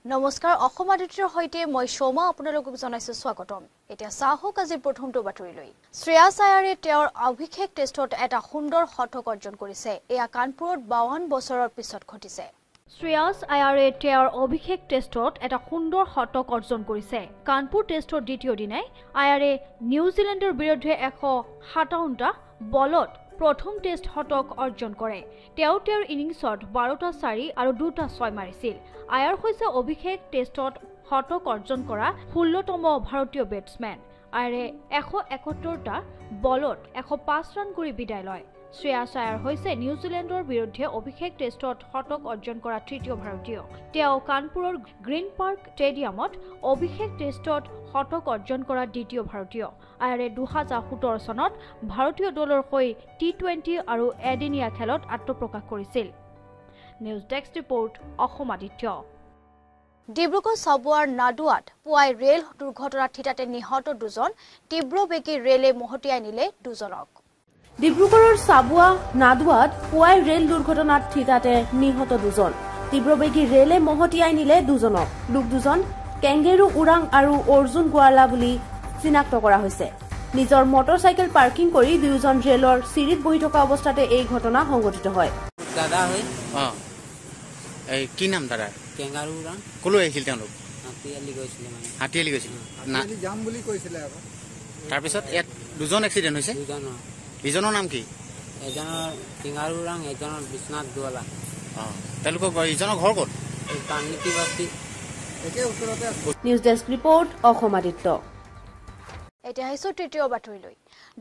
নমস্কাৰ অসমাদিত্যৰ হৈতে মই শৰ্মা আপোনালোকক জনাইছো স্বাগতম এতিয়া চাহক আজি প্ৰথমটো বাতৰি লৈ শ্ৰেয়াছ আয়াৰে তেওঁৰ অভিষেক টেষ্টত এটা সুন্দৰ শতক অৰ্জন কৰিছে এয়া কানপুৰত 52 বছৰৰ পিছত ঘটিছে শ্ৰেয়াছ আয়াৰে তেওঁৰ অভিষেক টেষ্টত এটা সুন্দৰ শতক অৰ্জন কৰিছে কানপুৰ টেষ্টৰ দ্বিতীয় দিনাই আয়াৰে নিউজিলেণ্ডৰ বিৰুদ্ধে 157টা বলত প্ৰথম টেষ্ট শতক অৰ্জন কৰে তেওঁৰ ইনিংছত 12টা 4 আৰু 2টা 6 মাৰিছিল আয়াৰ হৈছে অভিষেক টেষ্টত শতক অৰ্জন কৰা 16তম ভাৰতীয় বেটসম্যান আয়াৰে 171টা বলত 105 ৰান কৰি বিদায় লয় শ্ৰেয়াছ আয়াৰ হৈছে নিউজিলেণ্ডৰ বিৰুদ্ধে অভিষেক টেষ্টত শতক অৰ্জন কৰা তৃতীয় ভাৰতীয় তেওঁ কানপুৰৰ গ্ৰীণ পাৰ্ক ষ্টেডিয়ামত অভিষেক টেষ্টত শতক অৰ্জন কৰা দ্বিতীয় ভাৰতীয় আয়াৰে 2017 চনত ভাৰতীয় দলৰ হৈ টি20 আৰু এদিনীয়া খেলত আত্মপ্ৰকাশ কৰিছিল নিউজ ডেস্ক ৰিপোৰ্ট অসমাদিত্য ডিব্ৰুগড় সাবুৱাৰ নাডুৱাত পুৱাই ৰেল দুৰ্ঘটনাত থিতাতে নিহত দুজন তীব্ৰবেগী ৰেলে মহতিয়াই নিলে দুজনক ডিব্ৰুগড়ৰ সাবুৱা নাডুৱাত পুৱাই ৰেল দুৰ্ঘটনাত থিতাতে নিহত দুজন তীব্ৰবেগী ৰেলে মহতিয়াই নিলে দুজনক লোক দুজন কেংগেৰু উৰাং আৰু অৰ্জুন গোৱালা বুলি চিনাক্ত কৰা হৈছে নিজৰ মটৰচাইকেল পাৰ্কিং কৰি দুজন ৰেলৰ চিৰিত বহি থকা অৱস্থাতে এই ঘটনা সংঘটিত হয় দাদা হয় এই কি নাম দাদা কেংগাৰু উৰাং কলৈ আহিছিল তেওঁলোক হাতীয়ালি গৈছিলে মানে হাতীয়ালি গৈছিল না যাম বুলি কৈছিলে আকৌ তাৰপিছত ইয়াত দুজন এক্সিডেণ্ট হৈছে দুজনৰ ইজনৰ নাম কি এজনৰ কেংগাৰু উৰাং এজনৰ বিশ্বনাথ গোৱালা তেওঁলোকৰ ইজনৰ ঘৰ ক'ত পানীটি বস্তি একে ওচৰতে নিউজ ডেস্ক ৰিপোৰ্ট অসমাদিত্য এতিয়া আহিছো তৃতীয় বাতৰিলৈ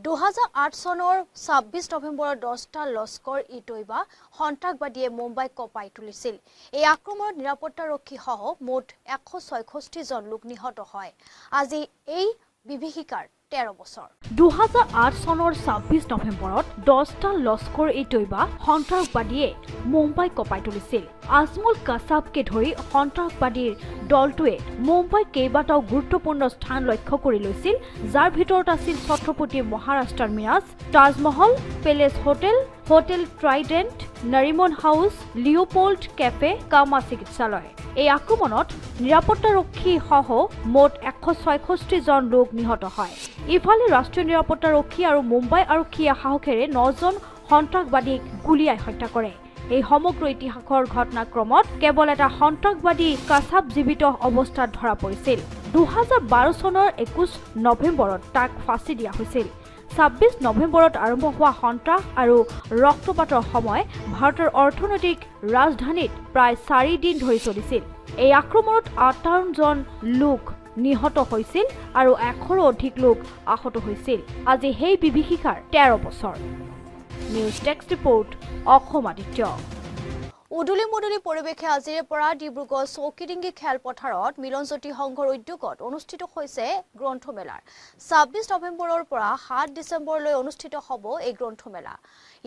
2008 চনৰ 26 নৱেম্বৰৰ 10টা লস্কৰ-ই-তৈবা সন্ত্ৰাসবাদীয়ে মুম্বাইক কঁপাই তুলিছিল এই আক্ৰমণত নিৰাপত্তাৰক্ষী সহ মুঠ 166 জন লোক নিহত হয় আজি এই বিভীষিকাৰ 13 বছৰ 2008 চনৰ 26 নৱেম্বৰত 10টা লস্কৰ-ই-তৈবা সন্ত্ৰাসবাদীয়ে মুম্বাইক কঁপাই তুলিছিল আজমল কাছাবকে ধৰি সন্ত্ৰাসবাদীৰ দলটোৱে মুম্বাইত কেইবাটাও গুৰুত্বপূৰ্ণ স্থান লক্ষ্য কৰি লৈছিল যাৰ ভিতৰত আছিল Chhatrapati Maharaj terminus Taj Mahal palace hotel Trident Nariman house Leopold cafe Cama চিকিৎসালয় এই আক্ৰমণত নিৰাপত্তাৰক্ষী সহ মুঠ 166 জন লোক নিহত হয় ইফালে ৰাষ্ট্ৰীয় নিৰাপত্তাৰক্ষী আৰু মুম্বাই আৰক্ষীয়ে সাহসেৰে 9 জন সন্ত্ৰাসবাদীক গুলীয়াই হত্যা কৰে এই সমগ্ৰ ইতিহাসৰ ঘটনাক্ৰমত কেৱল এটা সন্ত্ৰাসবাদী কাছাব জীৱিত অৱস্থাত ধৰা পৰিছিল 2012 চনৰ 21 নৱেম্বৰত তাক ফাঁচি দিয়া হৈছিল 26 নৱেম্বৰত আৰম্ভ হোৱা সন্ত্ৰাস আৰু ৰক্তপাতৰ সময় ভাৰতৰ অৰ্থনৈতিক ৰাজধানীত প্ৰায় 4 দিন ধৰি চলিছিল এই আক্ৰমণত 58 জন লোক নিহত হৈছিল আৰু 100ৰো অধিক লোক আহত হৈছিল আজি সেই বিভীষিকাৰ 13 বছৰ নিউজ ডেস্ক ৰিপোৰ্ট অসমাদিত্য উদুলি মুদুলি পৰিৱেশে আজিৰে পৰা ডিব্ৰুগড় চৌকিডিঙ্গি খেলপথাৰত মিলনজ্যোতি সংঘৰ উদ্যোগত অনুষ্ঠিত হৈছে গ্ৰন্থমেলাৰ 26 নৱেম্বৰৰ পৰা 7 ডিচেম্বৰলৈ অনুষ্ঠিত হ'ব এই গ্ৰন্থমেলা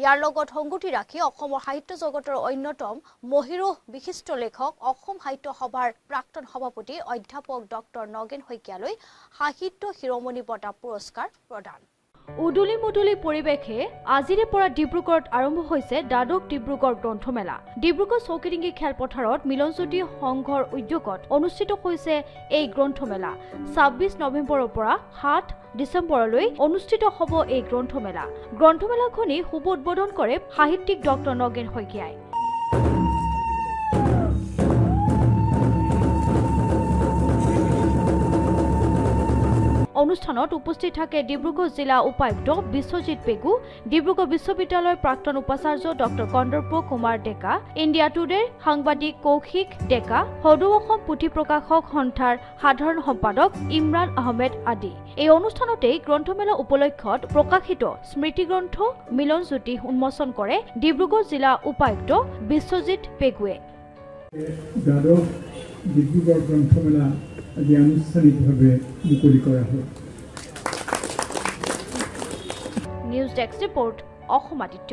ইয়াৰ লগত সংগতি ৰাখি অসমৰ সাহিত্য জগতৰ অন্যতম মহিৰো বিশিষ্ট লেখক অসম সাহিত্য সভাৰ প্ৰাক্তন সভাপতি অধ্যাপক ডক্টৰ নগেন শইকীয়ালৈ সাহিত্য শিৰোমণি বঁটা পুৰস্কাৰ প্ৰদান উদুলি মুদুলি পৰিৱেশে আজিৰে পৰা ডিব্ৰুগড়ত আৰম্ভ হৈছে দ্বাদশ ডিব্ৰুগড় গ্ৰন্থমেলা ডিব্ৰুগড় চৌকিডিঙ্গি খেলপথাৰত মিলনজ্যোতি সংঘৰ উদ্যোগত অনুষ্ঠিত হৈছে এই গ্ৰন্থমেলা 26 নৱেম্বৰৰ পৰা 7 ডিচেম্বৰলৈ অনুষ্ঠিত হ'ব এই গ্ৰন্থমেলাখনি শুভ উদ্বোধন কৰে সাহিত্যিক ডক্টৰ নগেন শইকীয়াই অনুষ্ঠানত উপস্থিত থাকে ডিব্ৰুগড় জিলা উপায়ুক্ত বিশ্বজিৎ পেগু ডিব্ৰুগড় বিশ্ববিদ্যালয়ৰ প্ৰাক্তন উপাচাৰ্য ডক্টৰ কন্দৰ্প কুমাৰ ডেকা ইণ্ডিয়া টুডেৰ সাংবাদিক কৌশিক ডেকা সদৌ অসম পুথি প্ৰকাশক সন্থাৰ সাধাৰণ সম্পাদক ইমৰান আহমেদ আদি এই অনুষ্ঠানতেই গ্ৰন্থমেলা উপলক্ষত প্ৰকাশিত স্মৃতি গ্ৰন্থ মিলনজ্যোতি উন্মোচন কৰে ডিব্ৰুগড় জিলা উপায়ুক্ত বিশ্বজিৎ পেগুৱে ডিব্ৰুগড় গ্ৰন্থমেলা আজি আনুষ্ঠানিকভাৱে মুকলি কৰা হয় নিউজ ডেস্ক ৰিপোৰ্ট অসমাদিত্য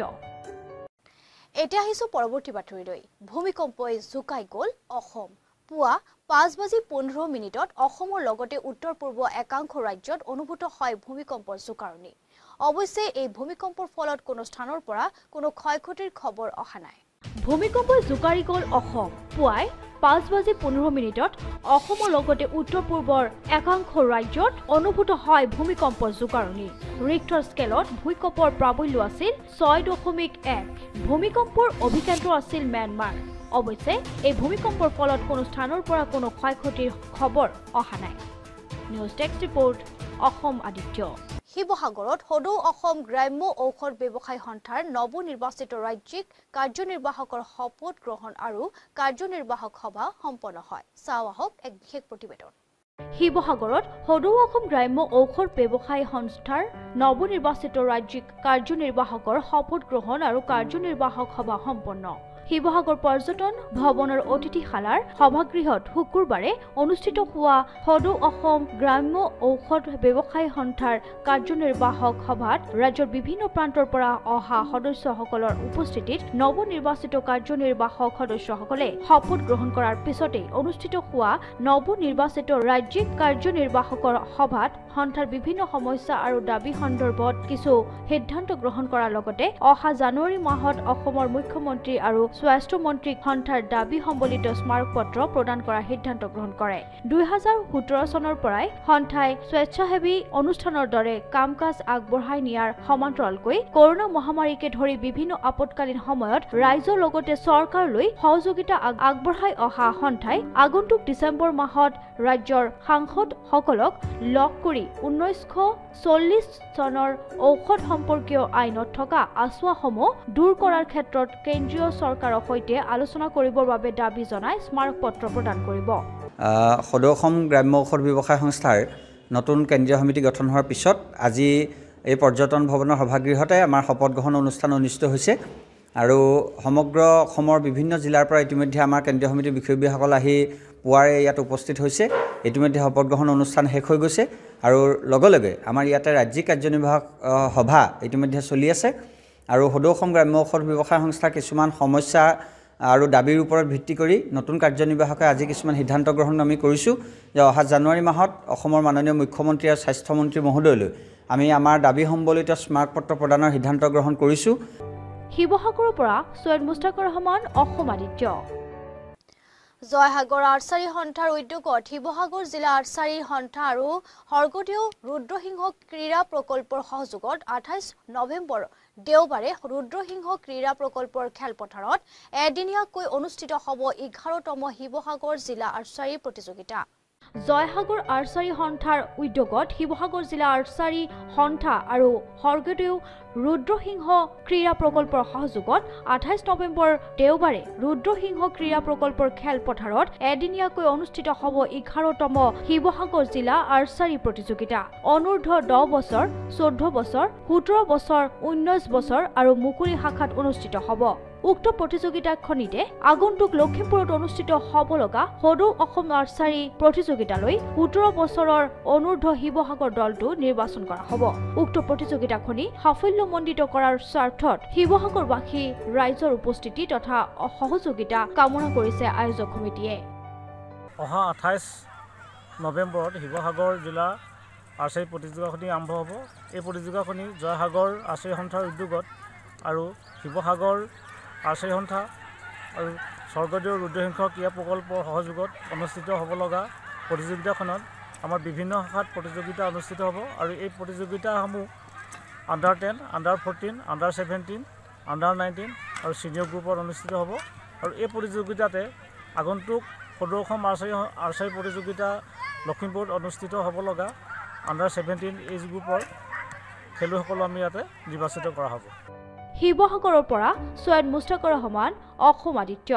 এতিয়া আহিছো পৰৱৰ্তী বাতৰিলৈ ভূমিকম্পই জুকাই গ'ল অসম পুৱা 5:15 অসমৰ লগতে উত্তৰ পূৰ্ব একাংশ ৰাজ্যত অনুভূত হয় ভূমিকম্পৰ জোকাৰণি অৱশ্যে এই ভূমিকম্পৰ ফলত কোনো স্থানৰ পৰা কোনো ক্ষয়ক্ষতিৰ খবৰ অহা নাই ভূমিকম্পই জোকাৰি গ'ল অসম পুৱাই 5:15 অসমৰ লগতে উত্তৰ পূৰ্বৰ একাংশ ৰাজ্যত অনুভূত হয় ভূমিকম্প জোকাৰণি ৰিক্টাৰ স্কেলত ভূমিকম্পৰ প্ৰাবল্য আছিল 6.1 ভূমিকম্পৰ অভিকেন্দ্ৰ আছিল म्यानমাर অৱশ্যে এই ভূমিকম্পৰ ফলত কোনো স্থানৰ পৰা কোনো ক্ষয়ক্ষতিৰ খবৰ অহা নাই নিউজ টেক্স ৰিপৰ্ট অসম আদিত্য শিৱসাগৰত সদৌ অসম গ্ৰাম্য ঔষধ ব্যৱসায় সন্থাৰ নৱনিৰ্বাচিত ৰাজ্যিক কাৰ্যনিৰ্বাহকৰ শপত গ্ৰহণ আৰু কাৰ্যনিৰ্বাহক সভা সম্পন্ন হয় চাওয়াহক এক বিশেষ প্ৰতিবেদন শিৱসাগৰত সদৌ অসম গ্ৰাম্য ঔষধ ব্যৱসায় সংস্থাৰ নৱনিৰ্বাচিত ৰাজ্যিক কাৰ্যনিৰ্বাহকৰ শপত গ্ৰহণ আৰু কাৰ্যনিৰ্বাহক সভা সম্পন্ন শিৱসাগৰ পৰ্যটন ভৱনৰ অতিথিশালাৰ সভাগৃহত শুকুৰবাৰে অনুষ্ঠিত হোৱা সদৌ অসম গ্ৰাম্য ঔষধ ব্যৱসায় সন্থাৰ কাৰ্যনিৰ্বাহক সভাত ৰাজ্যৰ বিভিন্ন প্ৰান্তৰ পৰা অহা সদস্যসকলৰ উপস্থিতিত নৱনিৰ্বাচিত কাৰ্যনিৰ্বাহক সদস্যসকলে শপত গ্ৰহণ কৰাৰ পিছতে অনুষ্ঠিত হোৱা নৱনিৰ্বাচিত ৰাজ্যিক কাৰ্যনিৰ্বাহকৰ সভাত সন্থাৰ বিভিন্ন সমস্যা আৰু দাবী সন্দৰ্ভত কিছু সিদ্ধান্ত গ্ৰহণ কৰাৰ লগতে অহা জানুৱাৰী মাহত অসমৰ মুখ্যমন্ত্ৰী আৰু স্বাস্থ্য মন্ত্ৰীক সন্থাৰ দাবী সম্বলিত স্মাৰক পত্ৰ প্ৰদান কৰাৰ সিদ্ধান্ত গ্ৰহণ কৰে 2017 চনৰ পৰাই সন্থাই স্বেচ্ছাসেৱী অনুষ্ঠানৰ দৰে কাম-কাজ আগবঢ়াই নিয়াৰ সমান্তৰালকৈ কৰোনা মহামাৰীকে ধৰি বিভিন্ন আপতকালীন সময়ত ৰাজ্যৰ লগতে চৰকাৰলৈ সহযোগিতা আগবঢ়াই অহা সন্থাই আগন্তুক ডিচেম্বৰ মাহত ৰাজ্যৰ সাংসদসকলক লগ কৰি 1940 চনৰ ঔষধ সম্পৰ্কীয় আইনত থকা আঁচোৱাসমূহ দূৰ কৰাৰ ক্ষেত্ৰত কেন্দ্ৰীয় চৰকাৰৰ সৈতে আলোচনা কৰিবৰ বাবে দাবী জনাই স্মাৰক পত্ৰ প্ৰদান কৰিব সদৌ অসম গ্ৰাম্য ঔষধ ব্যৱসায় সংস্থাৰ নতুন কেন্দ্ৰীয় সমিতি গঠন হোৱাৰ পিছত আজি এই পৰ্যটন ভৱনৰ সভাগৃহতে আমাৰ শপত গ্ৰহণ অনুষ্ঠান অনুষ্ঠিত হৈছে আৰু সমগ্ৰ অসমৰ বিভিন্ন জিলাৰ পৰা ইতিমধ্যে আমাৰ কেন্দ্ৰীয় সমিতিৰ বিষয়ববীয়াসকল আহি পুৱাৰে ইয়াত উপস্থিত হৈছে ইতিমধ্যে শপত গ্ৰহণ অনুষ্ঠান শেষ হৈ গৈছে আৰু লগে লগে আমাৰ ইয়াতে ৰাজ্যিক কাৰ্যনিৰ্বাহক সভা ইতিমধ্যে চলি আছে আৰু সদৌ অসম গ্ৰাম্য ঔষধ ব্যৱসায় সংস্থাৰ কিছুমান সমস্যা আৰু দাবীৰ ওপৰত ভিত্তি কৰি নতুন কাৰ্যনিৰ্বাহকে আজি কিছুমান সিদ্ধান্ত গ্ৰহণ আমি কৰিছোঁ যে অহা জানুৱাৰী মাহত অসমৰ মাননীয় মুখ্যমন্ত্ৰী আৰু স্বাস্থ্য মন্ত্ৰী মহোদয়লৈ আমি আমাৰ দাবী সম্বলিত স্মাৰক পত্ৰ প্ৰদানৰ সিদ্ধান্ত গ্ৰহণ কৰিছোঁ শিৱসাগৰৰ পৰা সৈয়দ মুস্তাকৰ ৰহমান অসম আদিত্য জয়সাগৰ আৰ্চাৰী সন্থাৰ উদ্যোগত শিৱসাগৰ জিলা আৰ্চাৰী সন্থা আৰু সৰ্গদেউ ৰুদ্ৰসিংহ ক্ৰীড়া প্ৰকল্পৰ সহযোগত 28 নৱেম্বৰ দেওবাৰে ৰুদ্ৰসিংহ ক্ৰীড়া প্ৰকল্পৰ খেলপথাৰত এদিনীয়াকৈ অনুষ্ঠিত হ'ব 11তম শিৱসাগৰ জিলা আৰ্চাৰী প্ৰতিযোগিতা জয়সাগৰ আৰ্চাৰী সন্থাৰ উদ্যোগত শিৱসাগৰ জিলা আৰ্চাৰী সন্থা আৰু সৰ্গদেউ ৰুদ্ৰসিংহ ক্ৰীড়া প্ৰকল্পৰ সহযোগত 28 নৱেম্বৰ দেওবাৰে ৰুদ্ৰসিংহ ক্ৰীড়া প্ৰকল্পৰ খেলপথাৰত এদিনীয়াকৈ অনুষ্ঠিত হ'ব 11তম শিৱসাগৰ জিলা আৰ্চাৰী প্ৰতিযোগিতা অনূৰ্ধ্ব 10 বছৰ 14 বছৰ 17 বছৰ 19 বছৰ আৰু মুকুৰি শাখাত অনুষ্ঠিত হ'ব উক্ত প্ৰতিযোগিতাখনিতে আগন্তুক লখিমপুৰত অনুষ্ঠিত হ'ব লগা সদৌ অসম আৰ্চাৰী প্ৰতিযোগিতালৈ 17 বছৰৰ অনূৰ্ধ্ব শিৱসাগৰ দলটো নিৰ্বাচন কৰা হ'ব উক্ত প্ৰতিযোগিতাখনি সাফল্যমণ্ডিত কৰাৰ স্বাৰ্থত শিৱসাগৰবাসী ৰাইজৰ উপস্থিতি তথা সহযোগিতা কামনা কৰিছে আয়োজক সমিতিয়ে অহা 28 নৱেম্বৰত শিৱসাগৰ জিলা আৰ্চাৰী প্ৰতিযোগিতাখনি আৰম্ভ হ'ব এই প্ৰতিযোগিতাখনি জয়সাগৰ আৰ্চাৰী সন্থাৰ উদ্যোগত আৰু শিৱসাগৰ আৰ্চাৰী সন্থা আৰু স্বৰ্গদেউ ৰুদ্ৰসিংহ ক্ৰীড়া প্ৰকল্পৰ সহযোগত অনুষ্ঠিত হ'ব লগা প্ৰতিযোগিতাখনত আমাৰ বিভিন্ন শাখাত প্ৰতিযোগিতা অনুষ্ঠিত হ'ব আৰু এই প্ৰতিযোগিতাসমূহ আণ্ডাৰ 10, আণ্ডাৰ 14, আণ্ডাৰ 17, আণ্ডাৰ 19 আৰু ছিনিয়ৰ গ্ৰুপত অনুষ্ঠিত হ'ব আৰু এই প্ৰতিযোগিতাতে আগন্তুক সদৌ অসম আৰ্চাৰী প্ৰতিযোগিতা লখিমপুৰত অনুষ্ঠিত হ'ব লগা আণ্ডাৰ 17 এজ গ্ৰুপৰ খেলুৱৈসকলক আমি ইয়াতে নিৰ্বাচিত কৰা হ'ব শিৱসাগৰৰ পৰা সৈয়দ মুস্তাকৰ ৰহমান অসম আদিত্য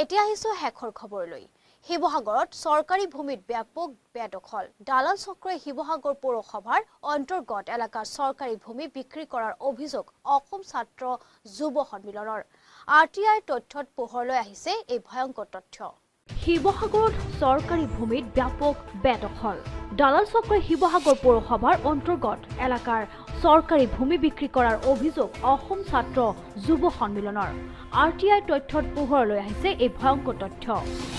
এতিয়া আহিছো শেষৰ খবৰলৈ শিৱসাগৰত চৰকাৰী ভূমিত ব্যাপক বেদখল দালাল চক্ৰই শিৱসাগৰ পৌৰসভাৰ অন্তৰ্গত এলেকাৰ চৰকাৰী ভূমি বিক্ৰী কৰাৰ অভিযোগ অসম ছাত্ৰ যুৱ সন্মিলনৰ আৰটিআই তথ্যত পোহৰলৈ আহিছে এই ভয়ংকৰ তথ্য শিৱসাগৰত চৰকাৰী ভূমিত ব্যাপক বেদখল দালাল চক্ৰই শিৱসাগৰ পৌৰসভাৰ অন্তৰ্গত এলেকাৰ চৰকাৰী ভূমি বিক্ৰী কৰাৰ অভিযোগ অসম ছাত্ৰ যুৱ সন্মিলনৰ RTI তথ্যত পোহৰলৈ আহিছে এই ভয়ংকৰ তথ্য।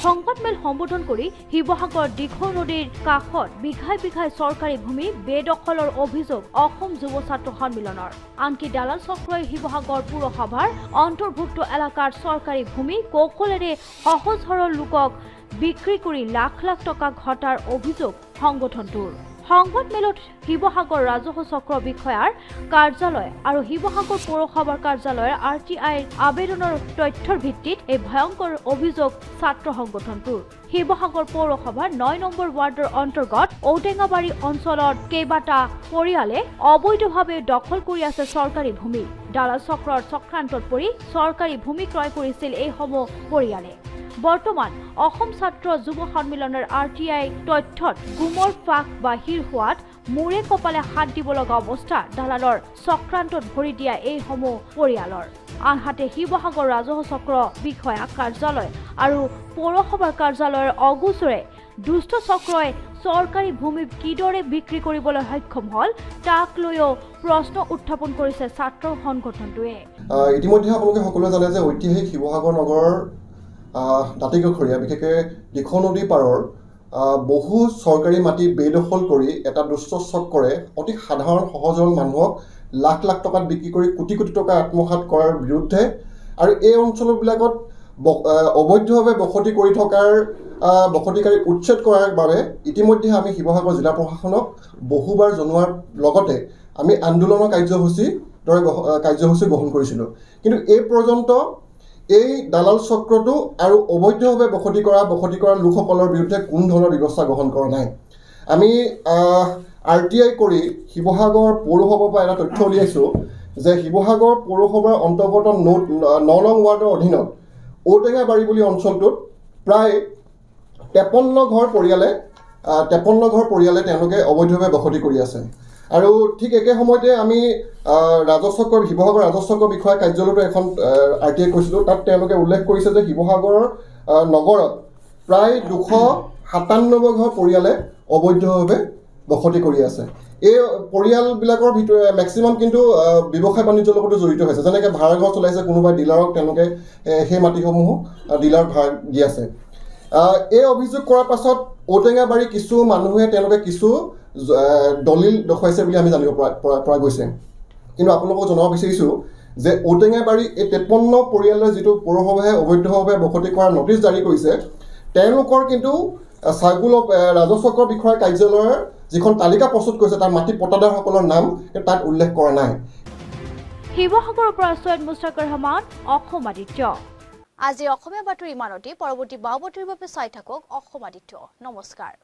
সংবাদমেল সম্বোধন কৰি শিৱসাগৰ দিখৌ নদীৰ কাষত বিঘাই বিঘাই চৰকাৰী ভূমি বেদখলৰ অভিযোগ অসম যুৱ ছাত্ৰ সন্মিলনৰ। আনকি দালাল চক্ৰই শিৱসাগৰ পৌৰসভাৰ অন্তৰ্ভুক্ত এলেকাৰ চৰকাৰী ভূমি কৌশলেৰে সহজ সৰল লোকক বিক্ৰী কৰি লাখ লাখ টকা ঘটাৰ অভিযোগ সংগঠনটোৰ। সংবাদমেলত শিৱসাগৰ ৰাজহ চক্ৰ বিষয়াৰ কাৰ্যালয় আৰু শিৱসাগৰ পৌৰসভাৰ কাৰ্যালয়ৰ RTIৰ আবেদনৰ তথ্যৰ ভিত্তিত এই ভয়ংকৰ অভিযোগ ছাত্ৰ সংগঠনটোৰ। শিৱসাগৰ পৌৰসভাৰ ৯ নম্বৰ ৱাৰ্ডৰ অন্তৰ্গত ঔটেঙাবাৰী অঞ্চলত কেইবাটা পৰিয়ালে অবৈধভাৱে দখল কৰি আছে চৰকাৰী ভূমি। দালাল চক্ৰৰ চক্ৰান্তত পৰি চৰকাৰী ভূমি ক্ৰয় কৰিছিল এইসমূহ পৰিয়ালে। বৰ্তমান অসম ছাত্ৰ যুৱ সন্মিলনৰ RTI তথ্যত গুমৰ ফাঁক বাহিৰ হোৱাত মূৰে কপালে হাত দিব লগা অৱস্থা দালালৰ চক্ৰান্তত ভৰি দিয়া এইসমূহ পৰিয়ালৰ। আনহাতে শিৱসাগৰ ৰাজহ চক্ৰ বিষয়া কাৰ্যালয় আৰু পৌৰসভাৰ কাৰ্যালয়ৰ অগোচৰে দুষ্ট চক্ৰই চৰকাৰী ভূমি কিদৰে বিক্ৰী কৰিবলৈ সক্ষম হল তাক লৈও প্ৰশ্ন উত্থাপন কৰিছে ছাত্ৰ সংগঠনটোৱে। ইতিমধ্যে আপোনালোকে সকলোৱে জানে যে ঐতিহাসিক শিৱসাগৰ নগৰৰ দাঁতিকাষৰীয়া বিশেষকৈ দিখৌ নদী পাৰৰ বহু চৰকাৰী মাটি বেদখল কৰি এটা দুষ্ট চক্ৰে অতি সাধাৰণ সহজ সৰল মানুহক লাখ লাখ টকাত বিক্ৰী কৰি কোটি কোটি টকা আত্মসাৎ কৰাৰ বিৰুদ্ধে আৰু এই অঞ্চলবিলাকত অবৈধভাৱে বসতি কৰি থকাৰ বসতিকাৰী উচ্ছেদ কৰাৰ বাবে ইতিমধ্যে আমি শিৱসাগৰ জিলা প্ৰশাসনক বহুবাৰ জনোৱাৰ লগতে আমি আন্দোলনৰ কাৰ্যসূচী গ্ৰহণ কৰিছিলোঁ। কিন্তু এই পৰ্যন্ত এই দালাল চক্ৰটো আৰু অবৈধভাৱে বসতি কৰা লোকসকলৰ বিৰুদ্ধে কোনো ধৰণৰ ব্যৱস্থা গ্ৰহণ কৰা নাই। আমি RTI কৰি শিৱসাগৰ পৌৰসভাৰ পৰা এটা তথ্য উলিয়াইছোঁ যে শিৱসাগৰ পৌৰসভাৰ অন্তৰ্গত ৯ নং ৱাৰ্ডৰ অধীনত ঔটেঙাবাৰী বুলি অঞ্চলটোত প্ৰায় 53 ঘৰ পৰিয়ালে তেওঁলোকে অবৈধভাৱে বসতি কৰি আছে। আৰু ঠিক একে সময়তে আমি শিৱসাগৰ ৰাজহ চক্ৰ বিষয়া কাৰ্যালয়তো এখন RTI কৈছিলোঁ। তাত তেওঁলোকে উল্লেখ কৰিছে যে শিৱসাগৰ নগৰত প্ৰায় 297 ঘৰ পৰিয়ালে অবৈধভাৱে বসতি কৰি আছে। এই পৰিয়ালবিলাকৰ ভিতৰত মেক্সিমাম কিন্তু ব্যৱসায় বাণিজ্যৰ লগতো জড়িত হৈছে। যেনেকৈ ভাড়াঘৰ চলাইছে, কোনোবাই ডিলাৰক তেওঁলোকে সেই মাটিসমূহ ডিলাৰত ভাড়া দি আছে। এই অভিযোগ কৰাৰ পাছত ঔটেঙাবাৰী কিছু মানুহে তেওঁলোকে কিছু দলিল দেখুৱাইছে বুলি আমি জানিব পৰা গৈছে। কিন্তু আপোনালোকক জনাব বিচাৰিছোঁ যে ঔটেঙাবাৰী এই 53 পৰিয়ালৰ যিটো পৌৰসভাই অবৈধভাৱে বসতি কৰাৰ নটিচ জাৰি কৰিছে, তেওঁলোকৰ কিন্তু ৰাজহ চক্ৰ বিষয়াৰ কাৰ্যালয়ৰ যিখন তালিকা প্ৰস্তুত কৰিছে তাৰ মাটি পটাদাৰসকলৰ নাম তাত উল্লেখ কৰা নাই। শিৱসাগৰৰ পৰা সৈয়দ মুস্তাকৰ ৰহমান, অসম আদিত্য। আজি অসমীয়া বাতৰি ইমানতে। পৰৱৰ্তী বাতৰিৰ বাবে চাই থাকক অসম আদিত্য। নমস্কাৰ।